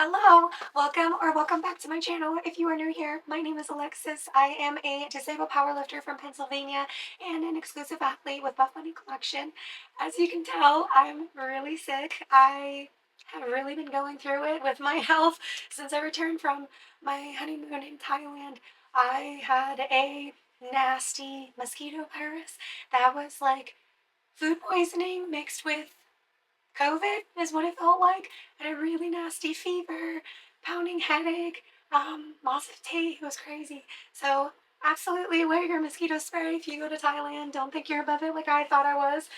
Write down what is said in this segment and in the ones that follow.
Hello, welcome back to my channel. If you are new here, my name is Alexis. I am a disabled powerlifter from Pennsylvania and an exclusive athlete with Buffbunny Collection. As you can tell, I'm really sick. I have really been going through it with my health since I returned from my honeymoon in Thailand. I had a nasty mosquito virus that was like food poisoning mixed with COVID is what it felt like. I had a really nasty fever, pounding headache, loss of taste. It was crazy. So absolutely wear your mosquito spray if you go to Thailand. Don't think you're above it like I thought I was.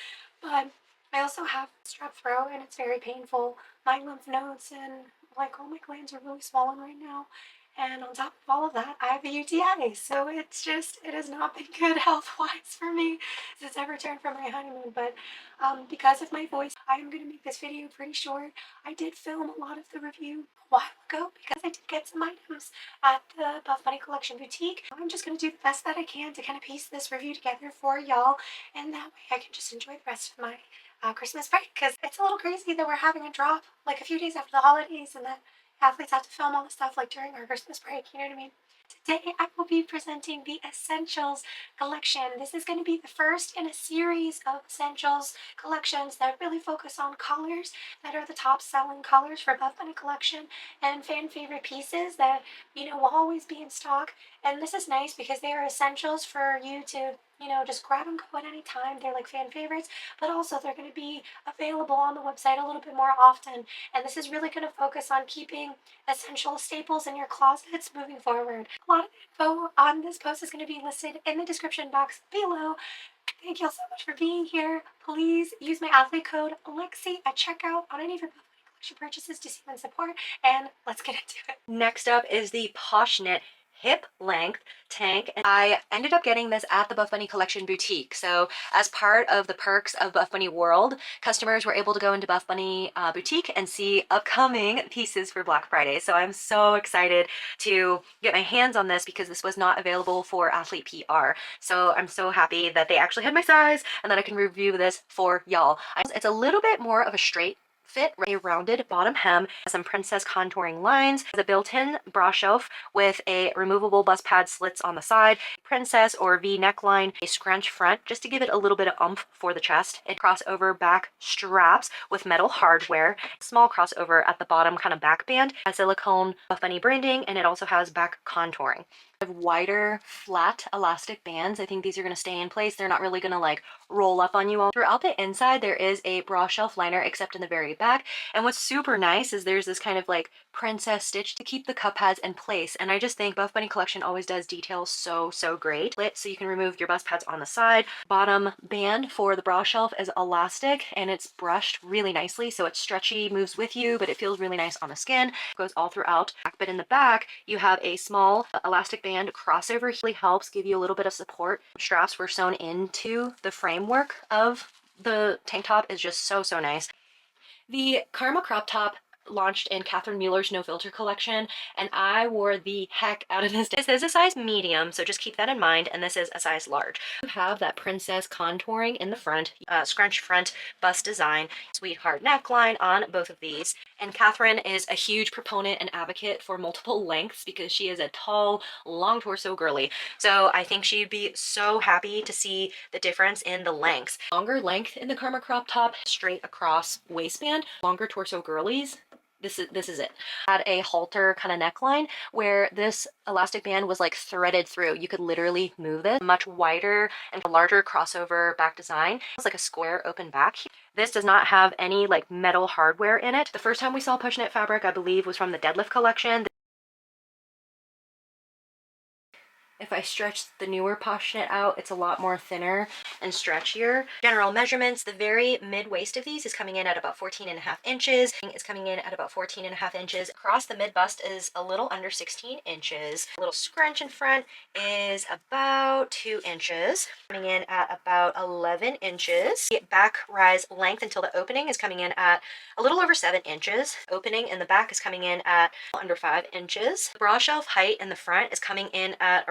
But I also have strep throat and it's very painful. My lymph nodes and like all my glands are really swollen right now. And on top of all of that, I have a UTI. So it has not been good health-wise for me since I returned from my honeymoon. But because of my voice, I am going to make this video pretty short. I did film a lot of the review a while ago because I did get some items at the Buffbunny Collection boutique. I'm just going to do the best that I can to kind of piece this review together for y'all, and that way I can just enjoy the rest of my Christmas break, because it's a little crazy that we're having a drop like a few days after the holidays and that athletes have to film all the stuff like during our Christmas break, you know what I mean? Today I will be presenting the Essentials collection. This is going to be the first in a series of Essentials collections that really focus on colors that are the top selling colors for Buffbunny Collection and fan favorite pieces that, will always be in stock. And this is nice because they are essentials for you to, just grab and go at any time. They're like fan favorites, but also they're going to be available on the website a little bit more often. And this is really going to focus on keeping essential staples in your closets moving forward. A lot of info on this post is going to be listed in the description box below. Thank you all so much for being here. Please use my athlete code Alexi at checkout on any of your Buffbunny Collection purchases to see my support, and let's get into it. Next up is the Poshknit hip length tank, and I ended up getting this at the Buffbunny Collection boutique. So as part of the perks of Buffbunny World, customers were able to go into Buffbunny boutique and see upcoming pieces for Black Friday. So I'm so excited to get my hands on this because this was not available for athlete PR. So I'm so happy that they actually had my size and that I can review this for y'all. It's a little bit more of a straight fit, a rounded bottom hem, some princess contouring lines, has a built-in bra shelf with a removable bust pad slits on the side, princess or V neckline, a scrunch front just to give it a little bit of oomph for the chest, and crossover back straps with metal hardware, small crossover at the bottom kind of back band, a silicone Buffbunny branding, and it also has back contouring. Wider flat elastic bands. I think these are going to stay in place. They're not really going to like roll up on you all. Throughout the inside there is a bra shelf liner except in the very back, and what's super nice is there's this kind of like princess stitch to keep the cup pads in place, and I just think Buffbunny Collection always does details so great. So you can remove your bust pads on the side. Bottom band for the bra shelf is elastic and it's brushed really nicely, so it's stretchy, moves with you, but it feels really nice on the skin. It goes all throughout. But in the back you have a small elastic band crossover. Really helps give you a little bit of support. Straps were sewn into the framework of the tank top. Is just so nice. The Karma crop top launched in Catherine Mueller's No Filter collection, and I wore the heck out of this. This is a size medium, so just keep that in mind, and this is a size large. You have that princess contouring in the front, scrunch front bust design, sweetheart neckline on both of these, and Catherine is a huge proponent and advocate for multiple lengths because she is a tall, long torso girly, so I think she'd be so happy to see the difference in the lengths. Longer length in the Karma crop top, straight across waistband, longer torso girlies. This is it. Had a halter kind of neckline where this elastic band was like threaded through. You could literally move this. Much wider and larger crossover back design. It's like a square open back. This does not have any like metal hardware in it. The first time we saw Poshknit fabric, I believe, was from the deadlift collection. If I stretch the newer Poshknit out, it's a lot more thinner and stretchier. General measurements, the very mid-waist of these is coming in at about 14.5 inches. It's coming in at about 14.5 inches. Across the mid-bust is a little under 16 inches. A little scrunch in front is about 2 inches. Coming in at about 11 inches. The back rise length until the opening is coming in at a little over 7 inches. Opening in the back is coming in at under 5 inches. The bra shelf height in the front is coming in at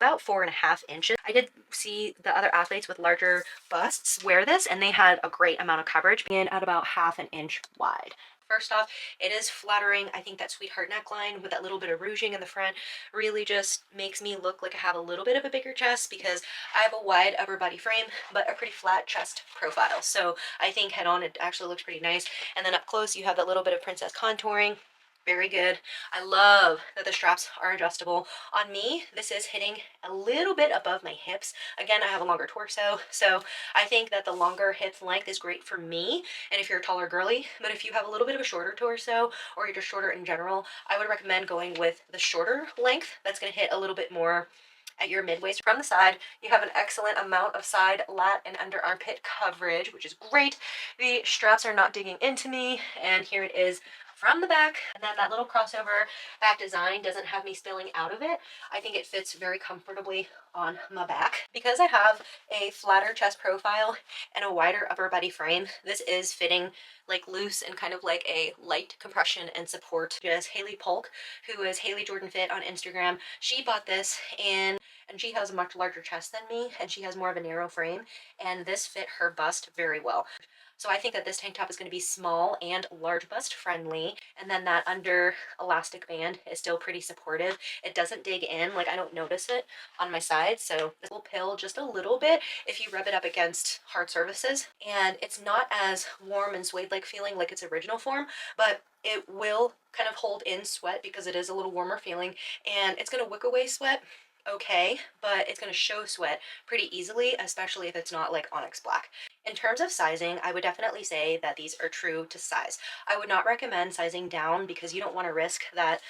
about 4.5 inches. I did see the other athletes with larger busts wear this, and they had a great amount of coverage, being at about 1/2 inch wide. First off, it is flattering. I think that sweetheart neckline with that little bit of ruching in the front really just makes me look like I have a little bit of a bigger chest because I have a wide upper body frame, but a pretty flat chest profile. So I think head on, it actually looks pretty nice. And then up close, you have that little bit of princess contouring. Very good. I love that the straps are adjustable. On me, this is hitting a little bit above my hips. Again, I have a longer torso, so I think that the longer hip length is great for me, and if you're a taller girly, but if you have a little bit of a shorter torso, or you're just shorter in general, I would recommend going with the shorter length. That's going to hit a little bit more at your mid-waist. From the side, you have an excellent amount of side, lat, and under armpit coverage, which is great. The straps are not digging into me, and here it is from the back. And then that little crossover back design doesn't have me spilling out of it. I think it fits very comfortably on my back. Because I have a flatter chest profile and a wider upper body frame, this is fitting like loose and kind of like a light compression and support. Just Haley Polk, who is Haley Jordan Fit on Instagram, she bought this and she has a much larger chest than me, and she has more of a narrow frame, and this fit her bust very well. So I think that this tank top is going to be small and large bust friendly. And then that under elastic band is still pretty supportive. It doesn't dig in, like I don't notice it on my side. So this will pill just a little bit if you rub it up against hard surfaces. And it's not as warm and suede-like feeling like its original form, but it will kind of hold in sweat because it is a little warmer feeling, and it's going to wick away sweat okay, but it's going to show sweat pretty easily, especially if it's not like onyx black. In terms of sizing, I would definitely say that these are true to size. I would not recommend sizing down because you don't want to risk that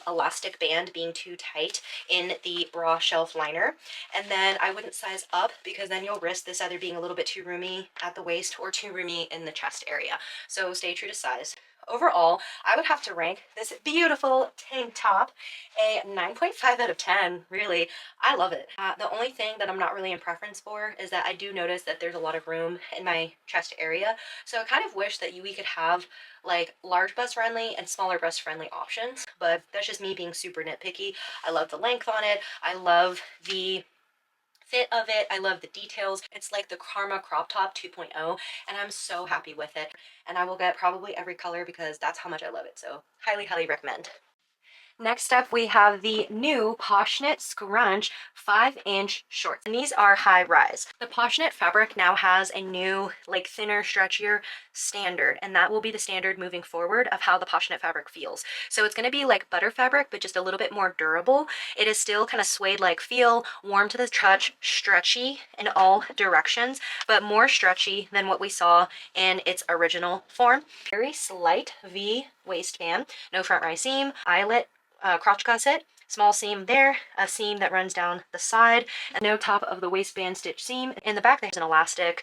elastic band being too tight in the bra shelf liner. And then I wouldn't size up because then you'll risk this either being a little bit too roomy at the waist or too roomy in the chest area. So stay true to size. Overall, I would have to rank this beautiful tank top a 9.5 out of 10, really. I love it. The only thing that I'm not really in preference for is that I do notice that there's a lot of room in my chest area. So I kind of wish that we could have like large bust friendly and smaller bust friendly options, but that's just me being super nitpicky. I love the length on it. I love the fit of it. I love the details. It's like the Karma crop top 2.0, and I'm so happy with it. And I will get probably every color because that's how much I love it. So highly, highly recommend. Next up, we have the new Poshknit Scrunch 5-inch shorts, and these are high rise. The Poshknit fabric now has a new, like thinner, stretchier standard, and that will be the standard moving forward of how the Poshknit fabric feels. So it's going to be like butter fabric, but just a little bit more durable. It is still kind of suede-like feel, warm to the touch, stretchy in all directions, but more stretchy than what we saw in its original form. Very slight V waistband, no front rise seam, eyelet, crotch gusset, small seam there, a seam that runs down the side, and no top of the waistband stitch seam. In the back, there's an elastic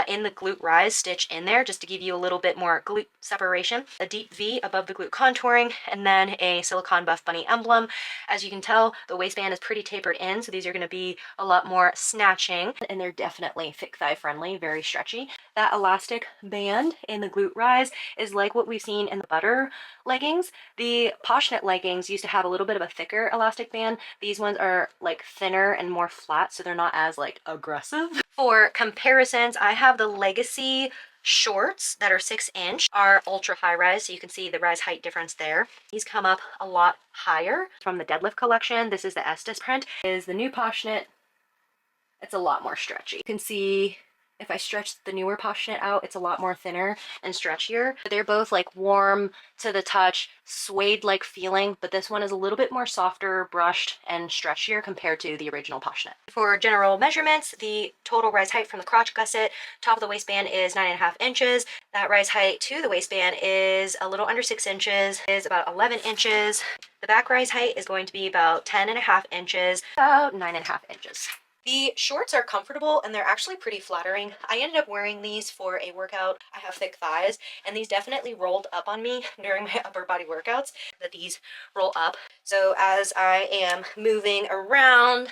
in the glute rise stitch in there just to give you a little bit more glute separation, a deep V above the glute contouring, and then a silicone Buffbunny emblem. As you can tell, the waistband is pretty tapered in, so these are going to be a lot more snatching, and they're definitely thick thigh friendly, very stretchy. That elastic band in the glute rise is like what we've seen in the butter leggings. The Poshknit leggings used to have a little bit of a thicker elastic band. These ones are like thinner and more flat, so they're not as like aggressive. For comparisons, I have the Legacy shorts that are 6-inch, are ultra high rise, so you can see the rise height difference there. These come up a lot higher. From the deadlift collection, this is the Estes print, is the new Poshknit. It's a lot more stretchy. You can see if I stretch the newer Poshknit out, it's a lot more thinner and stretchier. They're both like warm to the touch, suede-like feeling, but this one is a little bit more softer, brushed, and stretchier compared to the original Poshknit. For general measurements, the total rise height from the crotch gusset, top of the waistband is 9.5 inches. That rise height to the waistband is a little under 6 inches, is about 11 inches. The back rise height is going to be about 10.5 inches, about 9.5 inches. The shorts are comfortable and they're actually pretty flattering. I ended up wearing these for a workout. I have thick thighs, and these definitely rolled up on me during my upper body workouts, that these roll up. So as I am moving around,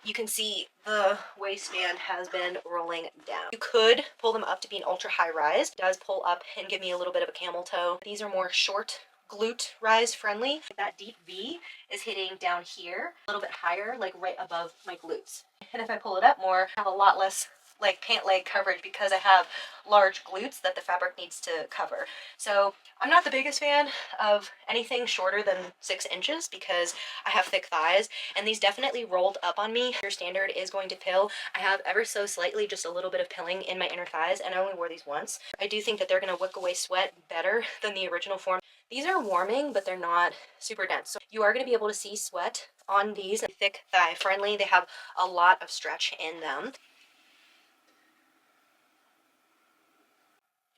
you can see the waistband has been rolling down. You could pull them up to be an ultra high rise. It does pull up and give me a little bit of a camel toe. These are more short glute rise friendly. That deep V is hitting down here a little bit higher, like right above my glutes. And if I pull it up more, I have a lot less like pant leg coverage because I have large glutes that the fabric needs to cover. So I'm not the biggest fan of anything shorter than 6 inches because I have thick thighs, and these definitely rolled up on me. Your standard is going to pill. I have ever so slightly just a little bit of pilling in my inner thighs, and I only wore these once. I do think that they're going to wick away sweat better than the original form. These are warming, but they're not super dense. So you are going to be able to see sweat on these. Thick thigh friendly. They have a lot of stretch in them.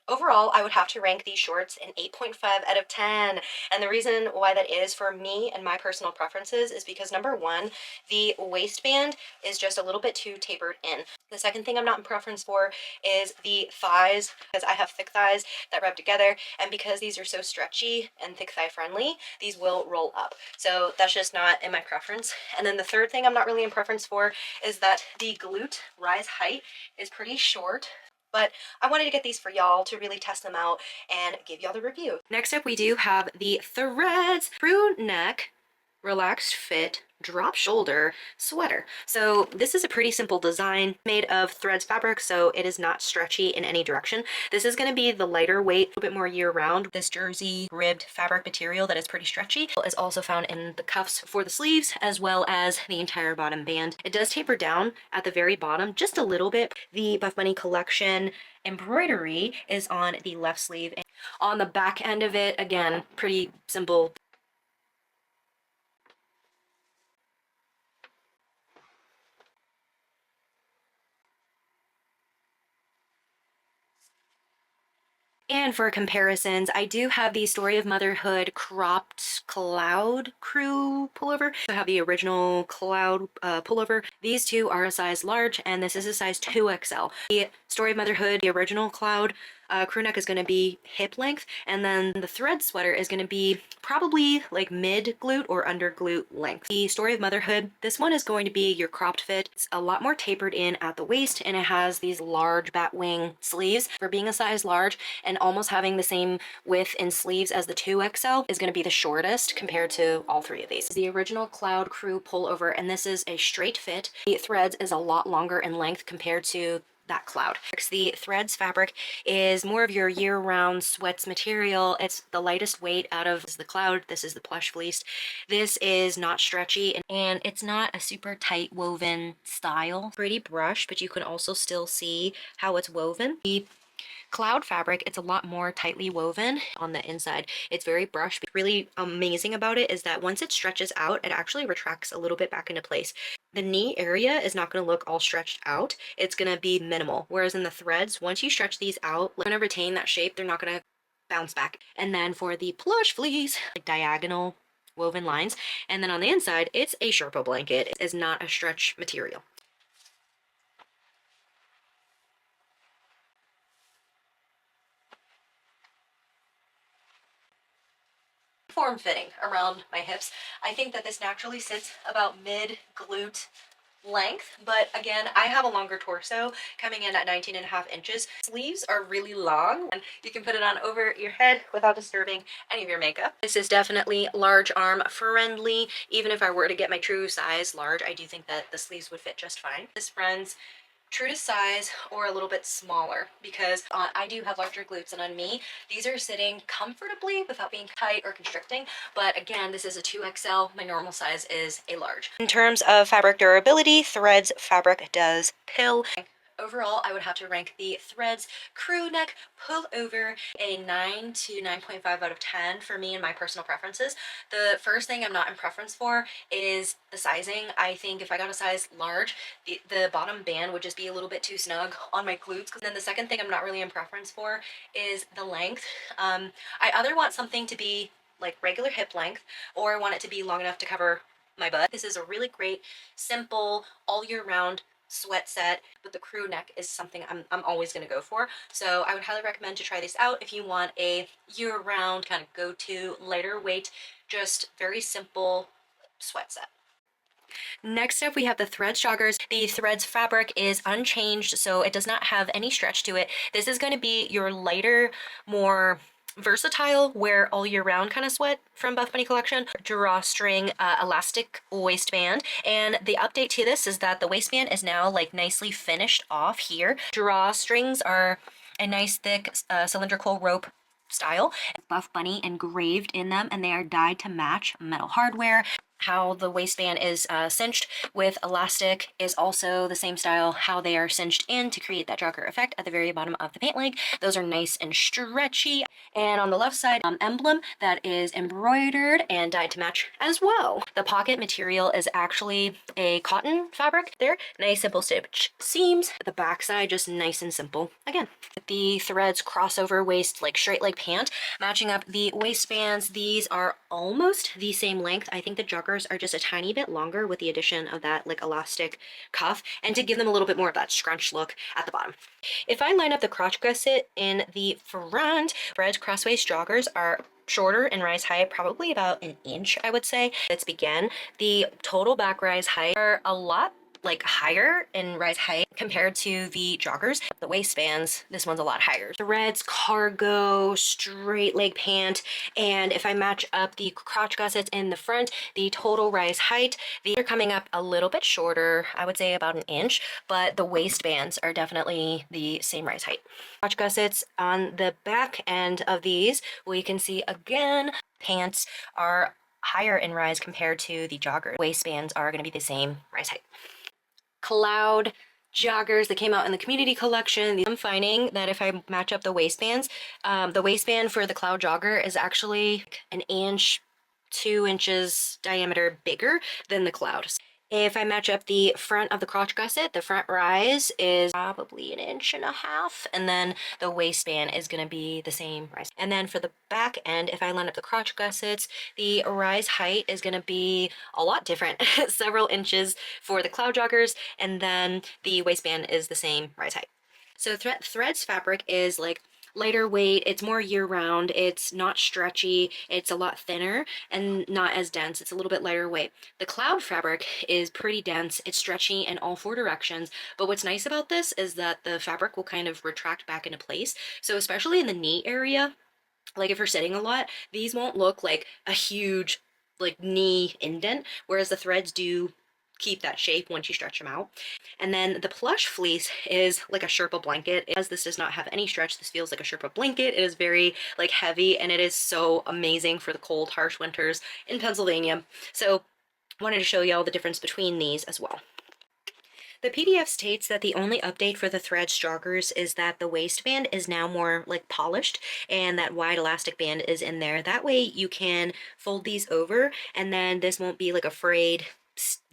Overall, I would have to rank these shorts an 8.5 out of 10. And the reason why that is for me and my personal preferences is because number one, the waistband is just a little bit too tapered in. The second thing I'm not in preference for is the thighs, because I have thick thighs that rub together. And because these are so stretchy and thick thigh friendly, these will roll up. So that's just not in my preference. And then the third thing I'm not really in preference for is that the glute rise height is pretty short. But I wanted to get these for y'all to really test them out and give y'all the review. Next up, we do have the Threads crew neck, relaxed fit, drop shoulder sweater. So this is a pretty simple design made of threads fabric, so it is not stretchy in any direction. This is going to be the lighter weight, a little bit more year round. This jersey ribbed fabric material that is pretty stretchy is also found in the cuffs for the sleeves as well as the entire bottom band. It does taper down at the very bottom just a little bit. The Buffbunny Collection embroidery is on the left sleeve. On the back end of it, again, pretty simple. And for comparisons, I do have the Story of Motherhood cropped cloud crew pullover. I have the original cloud pullover. These two are a size large, and this is a size 2XL. The Story of Motherhood, the original cloud crew neck is going to be hip length, and then the thread sweater is going to be probably like mid glute or under glute length. The Story of Motherhood, this one is going to be your cropped fit. It's a lot more tapered in at the waist, and it has these large bat wing sleeves. For being a size large and almost having the same width in sleeves as the 2XL is going to be the shortest compared to all three of these. The original cloud crew pullover, and this is a straight fit. The threads is a lot longer in length compared to that cloud. The threads fabric is more of your year-round sweats material. It's the lightest weight out of the cloud. This is the plush fleece. This is not stretchy, and it's not a super tight woven style. Pretty brush, but you can also still see how it's woven. The cloud fabric, it's a lot more tightly woven on the inside. It's very brushed. Really amazing about it is that once it stretches out, it actually retracts a little bit back into place. The knee area is not going to look all stretched out. It's going to be minimal. Whereas in the threads, once you stretch these out, they're going to retain that shape. They're not going to bounce back. And then for the plush fleece, like diagonal woven lines. And then on the inside, it's a Sherpa blanket. It is not a stretch material. Form fitting around my hips. I think that this naturally sits about mid glute length, but again, I have a longer torso coming in at 19.5 inches. Sleeves are really long, and you can put it on over your head without disturbing any of your makeup. This is definitely large arm friendly. Even if I were to get my true size large, I do think that the sleeves would fit just fine. This runs true to size or a little bit smaller because I do have larger glutes, and on me these are sitting comfortably without being tight or constricting. But again, this is a 2XL. My normal size is a large. In terms of fabric durability, threads fabric does pill. Overall, I would have to rank the Threads crew neck pullover a 9 to 9.5 out of 10 for me and my personal preferences. The first thing I'm not in preference for is the sizing. I think if I got a size large, the bottom band would just be a little bit too snug on my glutes. And then the second thing I'm not really in preference for is the length. I either want something to be like regular hip length, or I want it to be long enough to cover my butt. This is a really great, simple, all year round sweat set, but the crew neck is something I'm always going to go for. So I would highly recommend to try this out if you want a year-round kind of go-to lighter weight, just very simple sweat set. Next up, we have the Threads Joggers. The Threads fabric is unchanged, so it does not have any stretch to it. This is going to be your lighter, more versatile, wear all year round kind of sweat from Buff Bunny Collection. Drawstring elastic waistband, and the update to this is that the waistband is now like nicely finished off here. Drawstrings are a nice thick cylindrical rope style. Buff Bunny engraved in them, and they are dyed to match metal hardware. How the waistband is cinched with elastic is also the same style. How they are cinched in to create that jogger effect at the very bottom of the pant leg. Those are nice and stretchy. And on the left side, emblem that is embroidered and dyed to match as well. The pocket material is actually a cotton fabric there. Nice simple stitch seams. The back side just nice and simple. Again, the threads crossover waist like straight leg pant, matching up the waistbands. These are almost the same length. I think the joggers are just a tiny bit longer with the addition of that like elastic cuff, and to give them a little bit more of that scrunch look at the bottom. If I line up the crotch gusset in the front, red crosswaist joggers are shorter in rise height, probably about an inch, I would say. Let's begin. The total back rise height are a lot like higher in rise height compared to the joggers. The waistbands, this one's a lot higher. Threads, cargo, straight leg pant, and if I match up the crotch gussets in the front, the total rise height, these are coming up a little bit shorter, I would say about an inch, but the waistbands are definitely the same rise height. Crotch gussets on the back end of these, we can see again, pants are higher in rise compared to the joggers. Waistbands are going to be the same rise height. Cloud joggers that came out in the community collection. I'm finding that if I match up the waistbands, the waistband for the Cloud jogger is actually an inch, 2 inches diameter bigger than the Cloud. If I match up the front of the crotch gusset, the front rise is probably an inch and a half, and then the waistband is going to be the same rise. And then for the back end, if I line up the crotch gussets, the rise height is going to be a lot different, several inches for the Cloud joggers, and then the waistband is the same rise height. So Threads fabric is like lighter weight, it's more year-round, it's not stretchy, it's a lot thinner and not as dense, it's a little bit lighter weight. The Cloud fabric is pretty dense, it's stretchy in all 4 directions, but what's nice about this is that the fabric will kind of retract back into place, so especially in the knee area, like if you're sitting a lot, these won't look like a huge like knee indent, whereas the threads do keep that shape once you stretch them out. And then the plush fleece is like a Sherpa blanket. As this does not have any stretch, this feels like a Sherpa blanket. It is very like heavy, and it is so amazing for the cold, harsh winters in Pennsylvania. So I wanted to show you all the difference between these as well. The PDF states that the only update for the Threads joggers is that the waistband is now more like polished, and that wide elastic band is in there. That way you can fold these over, and then this won't be like a frayed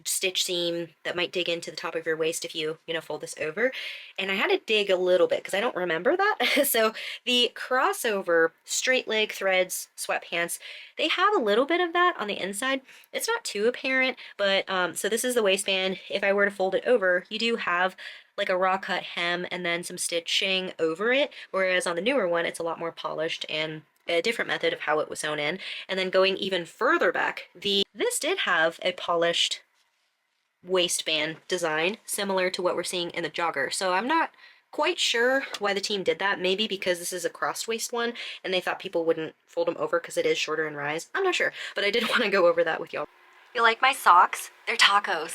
stitch seam that might dig into the top of your waist if you fold this over. And I had to dig a little bit because I don't remember that. So the crossover straight leg threads sweatpants, they have a little bit of that on the inside. It's not too apparent, but so this is the waistband. If I were to fold it over, you do have like a raw cut hem and then some stitching over it, whereas on the newer one it's a lot more polished and a different method of how it was sewn in. And then going even further back, this did have a polished waistband design similar to what we're seeing in the jogger. So I'm not quite sure why the team did that. Maybe because this is a crossed waist one and they thought people wouldn't fold them over because it is shorter in rise. I'm not sure, but I did want to go over that with y'all. You like my socks? They're tacos.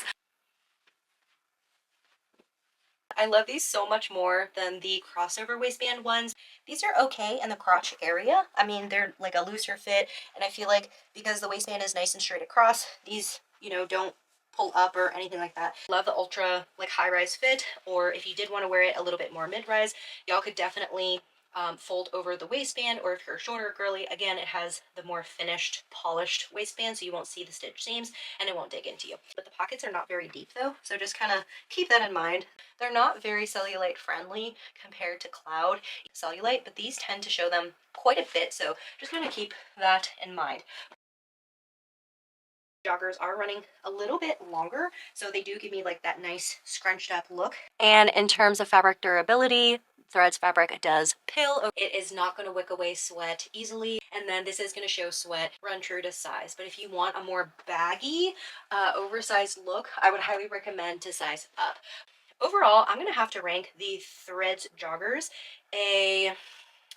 I love these so much more than the crossover waistband ones. These are okay in the crotch area. I mean, they're like a looser fit, and I feel like because the waistband is nice and straight across, these, don't pull up or anything like that. Love the ultra like high rise fit, or if you did want to wear it a little bit more mid rise, y'all could definitely fold over the waistband, or if you're shorter girly, again, it has the more finished, polished waistband, so you won't see the stitch seams and it won't dig into you. But the pockets are not very deep though, so just kind of keep that in mind. They're not very cellulite friendly compared to Cloud cellulite, but these tend to show them quite a bit, so just kind of keep that in mind. Joggers are running a little bit longer, so they do give me like that nice scrunched up look. And in terms of fabric durability, Threads fabric does pill. It is not going to wick away sweat easily, and then this is going to show sweat run true to size. But if you want a more baggy, oversized look, I would highly recommend to size up. Overall, I'm going to have to rank the Threads joggers a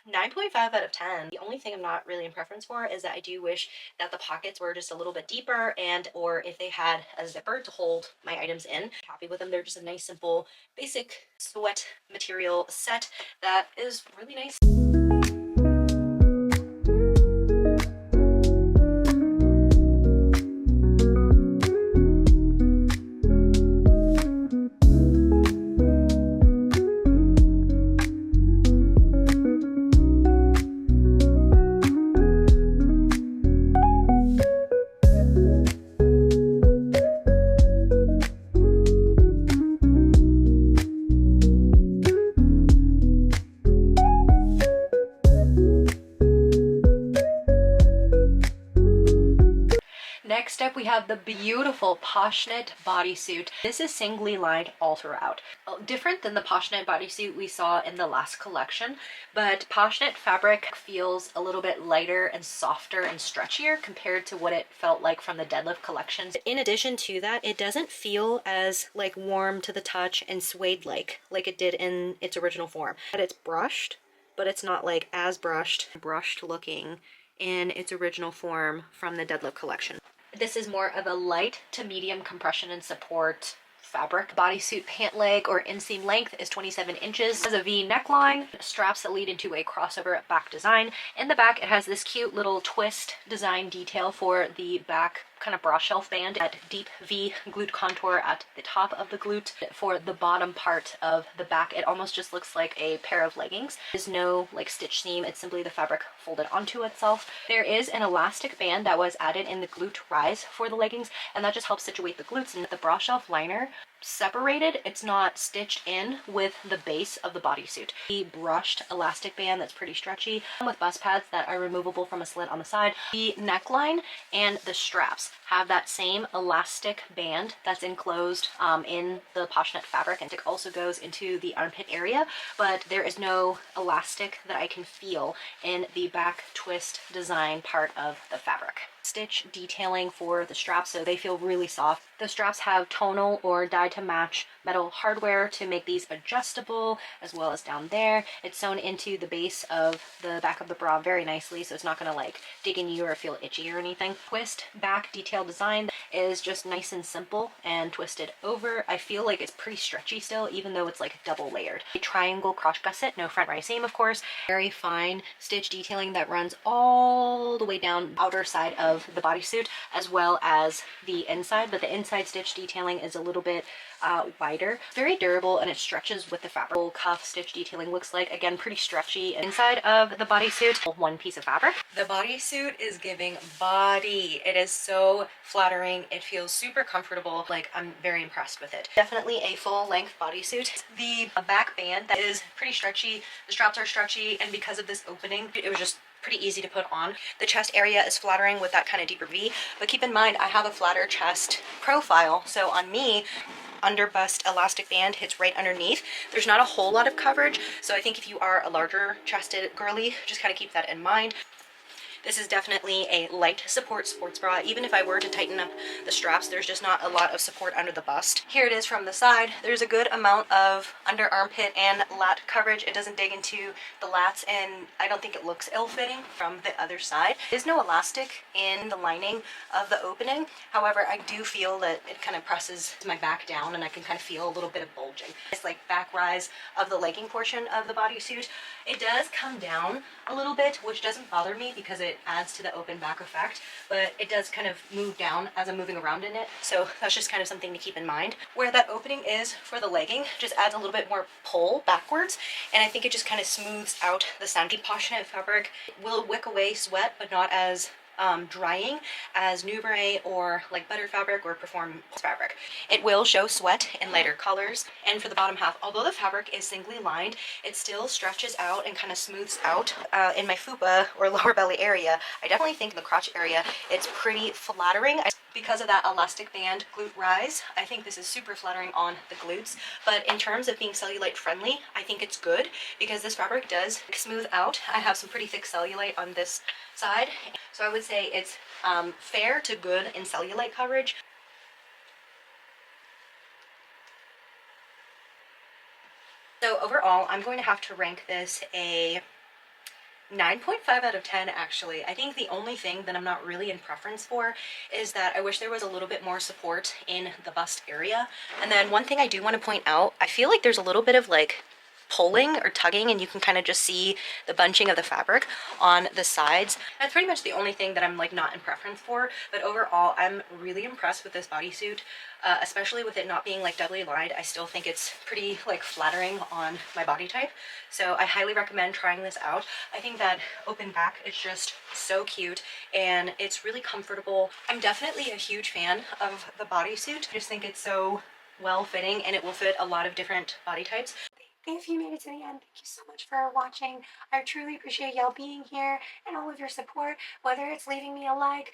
9.5 out of 10. The only thing I'm not really in preference for is that I do wish that the pockets were just a little bit deeper, and or if they had a zipper to hold my items in. Happy with them. They're just a nice, simple, basic sweat material set that is really nice. Next up, we have the beautiful Poshknit bodysuit. This is singly lined all throughout. Different than the Poshknit bodysuit we saw in the last collection, but Poshknit fabric feels a little bit lighter and softer and stretchier compared to what it felt like from the deadlift collections. In addition to that, it doesn't feel as like warm to the touch and suede like it did in its original form. But it's brushed, but it's not like as brushed looking in its original form from the deadlift collection. This is more of a light to medium compression and support fabric. Bodysuit pant leg or inseam length is 27 inches. It has a V neckline, straps that lead into a crossover back design. In the back, it has this cute little twist design detail for the back kind of bra shelf band at deep V glute contour at the top of the glute. For the bottom part of the back, it almost just looks like a pair of leggings. There's no like stitch seam, it's simply the fabric folded onto itself. There is an elastic band that was added in the glute rise for the leggings, and that just helps situate the glutes. And the bra shelf liner separated, it's not stitched in with the base of the bodysuit. The brushed elastic band that's pretty stretchy with bust pads that are removable from a slit on the side. The neckline and the straps have that same elastic band that's enclosed in the Poshknit fabric, and it also goes into the armpit area, but there is no elastic that I can feel in the back twist design part of the fabric. Stitch detailing for the straps, so they feel really soft. The straps have tonal or dye to match metal hardware to make these adjustable, as well as down there. It's sewn into the base of the back of the bra very nicely, so it's not gonna like dig in you or feel itchy or anything. Twist back detail design is just nice and simple and twisted over. I feel like it's pretty stretchy still, even though it's like double layered. A triangle crotch gusset, no front right seam of course. Very fine stitch detailing that runs all the way down the outer side of the bodysuit as well as the inside, but the inside stitch detailing is a little bit wider. Very durable, and it stretches with the fabric. Full cuff stitch detailing looks like, again, pretty stretchy. Inside of the bodysuit, one piece of fabric. The bodysuit is giving body. It is so flattering. It feels super comfortable. Like, I'm very impressed with it. Definitely a full length bodysuit. The back band that is pretty stretchy. The straps are stretchy, and because of this opening, it was just pretty easy to put on. The chest area is flattering with that kind of deeper V, but keep in mind I have a flatter chest profile, so on me, under bust elastic band hits right underneath. There's not a whole lot of coverage, so I think if you are a larger chested girly, just kind of keep that in mind. This is definitely a light support sports bra. Even if I were to tighten up the straps, there's just not a lot of support under the bust. Here it is from the side. There's a good amount of under armpit and lat coverage. It doesn't dig into the lats, and I don't think it looks ill-fitting from the other side. There's no elastic in the lining of the opening. However, I do feel that it kind of presses my back down, and I can kind of feel a little bit of bulging. It's like back rise of the legging portion of the bodysuit. It does come down a little bit, which doesn't bother me because it adds to the open back effect, but it does kind of move down as I'm moving around in it, so that's just kind of something to keep in mind. Where that opening is for the legging just adds a little bit more pull backwards, and I think it just kind of smooths out the sound. The Poshknit fabric will wick away sweat, but not as drying as Nubray or like butter fabric or performance fabric. It will show sweat in lighter colors, and for the bottom half, although the fabric is singly lined, it still stretches out and kind of smooths out in my fupa or lower belly area. I definitely think in the crotch area it's pretty flattering. Because of that elastic band glute rise, I think this is super flattering on the glutes, but in terms of being cellulite friendly, I think it's good because this fabric does smooth out. I have some pretty thick cellulite on this side, so I would say it's fair to good in cellulite coverage. So overall, I'm going to have to rank this a 9.5 out of 10 actually. I think the only thing that I'm not really in preference for is that I wish there was a little bit more support in the bust area. And then one thing I do want to point out, I feel like there's a little bit of like pulling or tugging, and you can kind of just see the bunching of the fabric on the sides. That's pretty much the only thing that I'm like not in preference for, but overall I'm really impressed with this bodysuit, especially with it not being like doubly lined. I still think it's pretty like flattering on my body type, so I highly recommend trying this out. I think that open back is just so cute and it's really comfortable. I'm definitely a huge fan of the bodysuit. I just think it's so well fitting and it will fit a lot of different body types. If you made it to the end, thank you so much for watching. I truly appreciate y'all being here and all of your support, whether it's leaving me a like,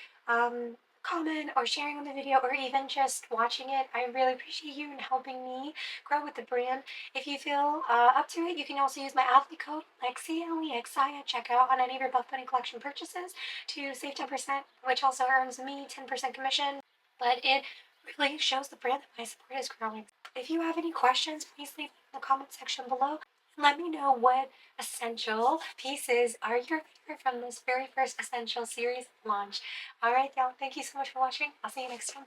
comment, or sharing on the video, or even just watching it. I really appreciate you and helping me grow with the brand. If you feel up to it, you can also use my athlete code Lexi, L-E-X-I, at checkout on any of your Buffbunny Collection purchases to save 10%, which also earns me 10% commission. But it really shows the brand that my support is growing. If you have any questions, please leave them in the comment section below. Let me know what essential pieces are your favorite from this very first essential series launch. Alright, y'all, thank you so much for watching. I'll see you next time.